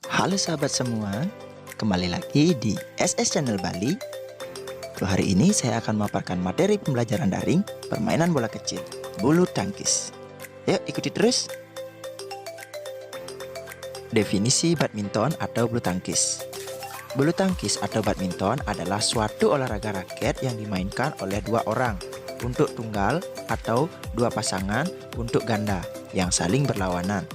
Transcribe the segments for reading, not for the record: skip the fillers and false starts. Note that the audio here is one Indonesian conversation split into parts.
Halo sahabat semua, kembali lagi di SS Channel Bali. Hari ini saya akan memaparkan materi pembelajaran daring permainan bola kecil, bulu tangkis. Yuk ikuti terus. Definisi badminton atau bulu tangkis. Bulu tangkis atau badminton adalah suatu olahraga raket yang dimainkan oleh dua orang untuk tunggal atau dua pasangan untuk ganda yang saling berlawanan.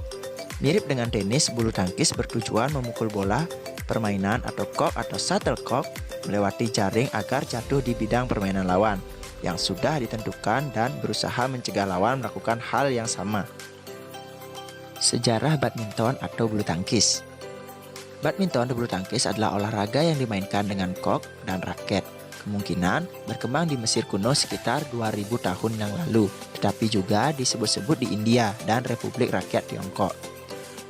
Mirip dengan tenis, bulu tangkis bertujuan memukul bola permainan atau kok atau shuttlecock melewati jaring agar jatuh di bidang permainan lawan yang sudah ditentukan dan berusaha mencegah lawan melakukan hal yang sama. Sejarah badminton atau bulu tangkis. Badminton atau bulu tangkis adalah olahraga yang dimainkan dengan kok dan raket. Kemungkinan berkembang di Mesir kuno sekitar 2000 tahun yang lalu, tetapi juga disebut-sebut di India dan Republik Rakyat Tiongkok.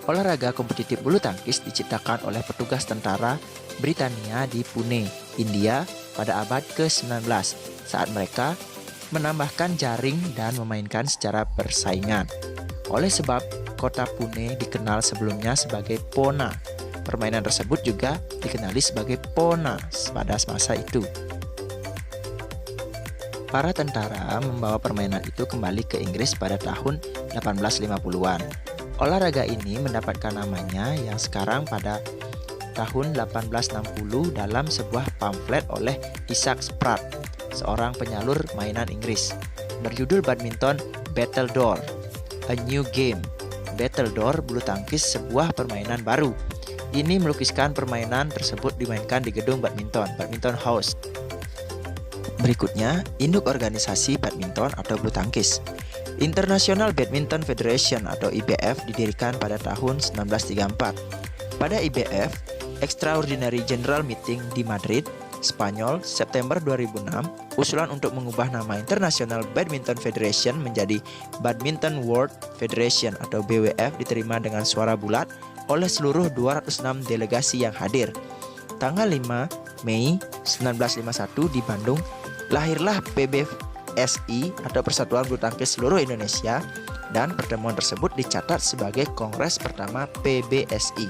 Olahraga kompetitif bulu tangkis diciptakan oleh petugas tentara Britania di Pune, India pada abad ke-19 saat mereka menambahkan jaring dan memainkan secara persaingan. Oleh sebab kota Pune dikenal sebelumnya sebagai Pona, permainan tersebut juga dikenali sebagai Pona pada masa itu. Para tentara membawa permainan itu kembali ke Inggris pada tahun 1850-an. Olahraga ini mendapatkan namanya yang sekarang pada tahun 1860 dalam sebuah pamflet oleh Isaac Spratt, seorang penyalur mainan Inggris, berjudul Badminton Battledore, A New Game. Battledore bulu tangkis sebuah permainan baru. Ini melukiskan permainan tersebut dimainkan di gedung Badminton House. Berikutnya, induk organisasi badminton atau bulu tangkis. International Badminton Federation atau IBF didirikan pada tahun 1934. Pada IBF, Extraordinary General Meeting di Madrid, Spanyol, September 2006, usulan untuk mengubah nama International Badminton Federation menjadi Badminton World Federation atau BWF diterima dengan suara bulat oleh seluruh 206 delegasi yang hadir. Tanggal 5 Mei 1951 di Bandung, lahirlah PBSI atau Persatuan Bulu Tangkis Seluruh Indonesia, dan pertemuan tersebut dicatat sebagai kongres pertama PBSI.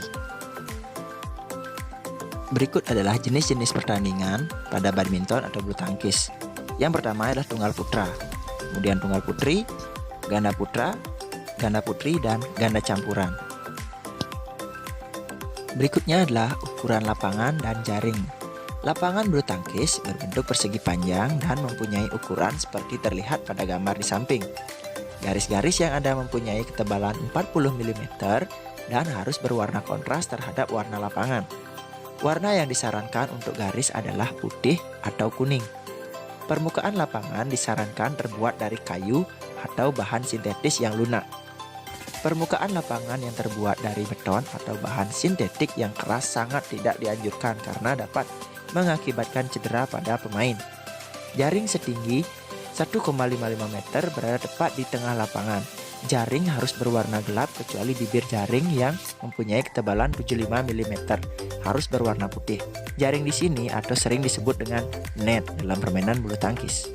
Berikut adalah jenis-jenis pertandingan pada badminton atau bulu tangkis. Yang pertama adalah tunggal putra, kemudian tunggal putri, ganda putra, ganda putri, dan ganda campuran. Berikutnya adalah ukuran lapangan dan jaring. Lapangan bulu tangkis berbentuk persegi panjang dan mempunyai ukuran seperti terlihat pada gambar di samping. Garis-garis yang ada mempunyai ketebalan 40 mm dan harus berwarna kontras terhadap warna lapangan. Warna yang disarankan untuk garis adalah putih atau kuning. Permukaan lapangan disarankan terbuat dari kayu atau bahan sintetis yang lunak. Permukaan lapangan yang terbuat dari beton atau bahan sintetik yang keras sangat tidak dianjurkan karena dapat mengakibatkan cedera pada pemain. Jaring setinggi 1,55 meter berada tepat di tengah lapangan. Jaring harus berwarna gelap kecuali bibir jaring yang mempunyai ketebalan 75 mm harus berwarna putih. Jaring di sini atau sering disebut dengan net dalam permainan bulu tangkis.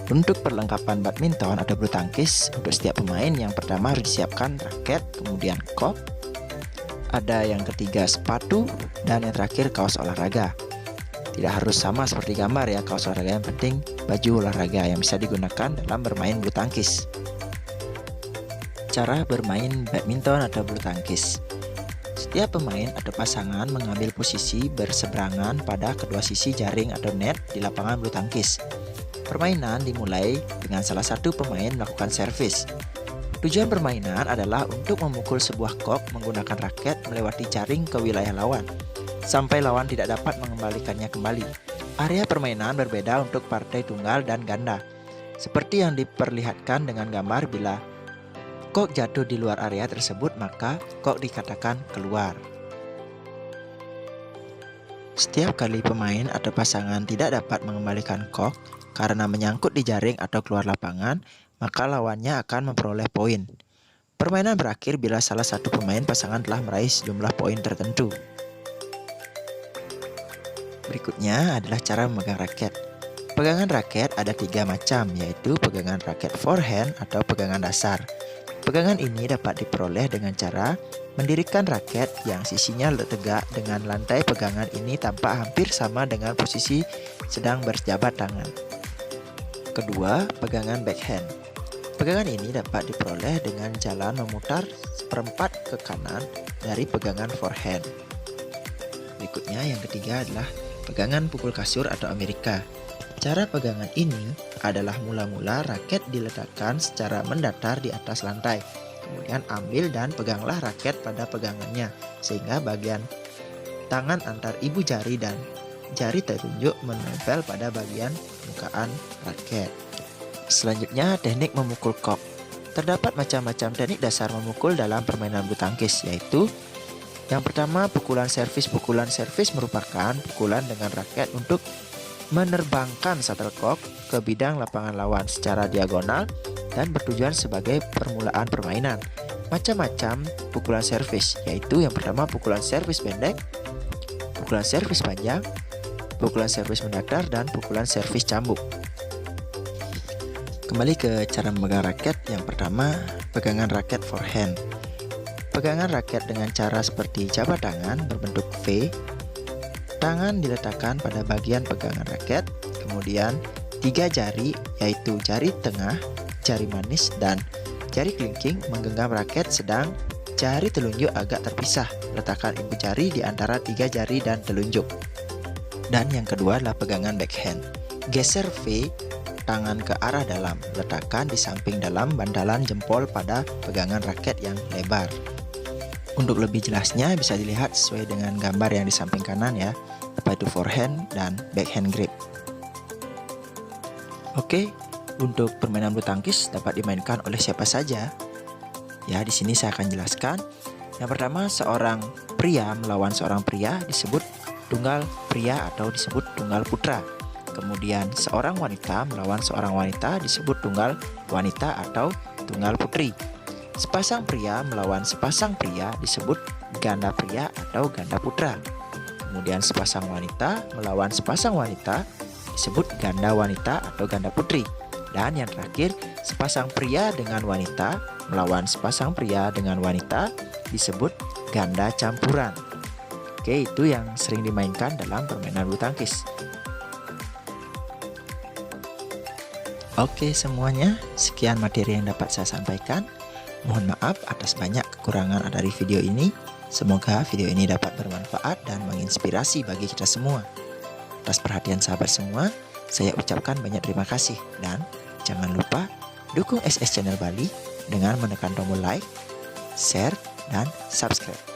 Untuk perlengkapan badminton atau bulu tangkis, untuk setiap pemain yang pertama harus disiapkan raket, kemudian kok, ada yang ketiga sepatu, dan yang terakhir kaos olahraga. Tidak harus sama seperti gambar ya, kaos olahraga, yang penting baju olahraga yang bisa digunakan dalam bermain bulu tangkis. Cara bermain badminton atau bulu tangkis. Setiap pemain atau pasangan mengambil posisi berseberangan pada kedua sisi jaring atau net di lapangan bulu tangkis. Permainan dimulai dengan salah satu pemain melakukan servis. Tujuan permainan adalah untuk memukul sebuah kok menggunakan raket melewati jaring ke wilayah lawan, sampai lawan tidak dapat mengembalikannya kembali. Area permainan berbeda untuk partai tunggal dan ganda. Seperti yang diperlihatkan dengan gambar, bila kok jatuh di luar area tersebut, maka kok dikatakan keluar. Setiap kali pemain atau pasangan tidak dapat mengembalikan kok karena menyangkut di jaring atau keluar lapangan, maka lawannya akan memperoleh poin. Permainan berakhir bila salah satu pemain pasangan telah meraih sejumlah poin tertentu. Berikutnya adalah cara memegang raket. Pegangan raket ada 3 macam, yaitu pegangan raket forehand atau pegangan dasar, Pegangan ini dapat diperoleh dengan cara mendirikan raket yang sisinya tegak dengan lantai pegangan ini tampak hampir sama dengan posisi sedang berjabat tangan. Kedua, pegangan backhand. Pegangan ini dapat diperoleh dengan jalan memutar seperempat ke kanan dari pegangan forehand. Berikutnya yang ketiga adalah pegangan pukul kasur atau Amerika. Cara pegangan ini adalah mula-mula raket diletakkan secara mendatar di atas lantai. Kemudian ambil dan peganglah raket pada pegangannya sehingga bagian tangan antar ibu jari dan jari telunjuk menempel pada bagian permukaan raket. Selanjutnya, teknik memukul kok. Terdapat macam-macam teknik dasar memukul dalam permainan bulu tangkis, yaitu yang pertama, pukulan servis. Pukulan servis merupakan pukulan dengan raket untuk menerbangkan shuttlecock ke bidang lapangan lawan secara diagonal dan bertujuan sebagai permulaan permainan. Macam-macam pukulan servis, yaitu yang pertama pukulan servis pendek, pukulan servis panjang, pukulan servis mendatar, dan pukulan servis cambuk. Kembali ke cara memegang raket. Yang pertama, pegangan raket forehand. Pegangan raket dengan cara seperti jabat tangan berbentuk V. Tangan diletakkan pada bagian pegangan raket, kemudian 3 jari yaitu jari tengah, jari manis, dan jari kelingking menggenggam raket, sedang jari telunjuk agak terpisah. Letakkan ibu jari di antara 3 jari dan telunjuk. Dan yang kedua adalah pegangan backhand. Geser V tangan ke arah dalam, letakkan di samping dalam bantalan jempol pada pegangan raket yang lebar. Untuk lebih jelasnya bisa dilihat sesuai dengan gambar yang di samping kanan ya, apa itu forehand dan backhand grip. Oke, untuk permainan bulu tangkis dapat dimainkan oleh siapa saja. Ya, di sini saya akan jelaskan. Yang pertama, seorang pria melawan seorang pria disebut tunggal pria atau disebut tunggal putra. Kemudian seorang wanita melawan seorang wanita disebut tunggal wanita atau tunggal putri. Sepasang pria melawan sepasang pria disebut ganda pria atau ganda putra. Kemudian sepasang wanita melawan sepasang wanita disebut ganda wanita atau ganda putri. Dan yang terakhir, sepasang pria dengan wanita melawan sepasang pria dengan wanita disebut ganda campuran. Oke, itu yang sering dimainkan dalam permainan bulu tangkis. Oke semuanya, sekian materi yang dapat saya sampaikan. Mohon maaf atas banyak kekurangan dari video ini. Semoga video ini dapat bermanfaat dan menginspirasi bagi kita semua. Atas perhatian sahabat semua, saya ucapkan banyak terima kasih. Dan jangan lupa dukung SS Channel Bali dengan menekan tombol like, share, dan subscribe.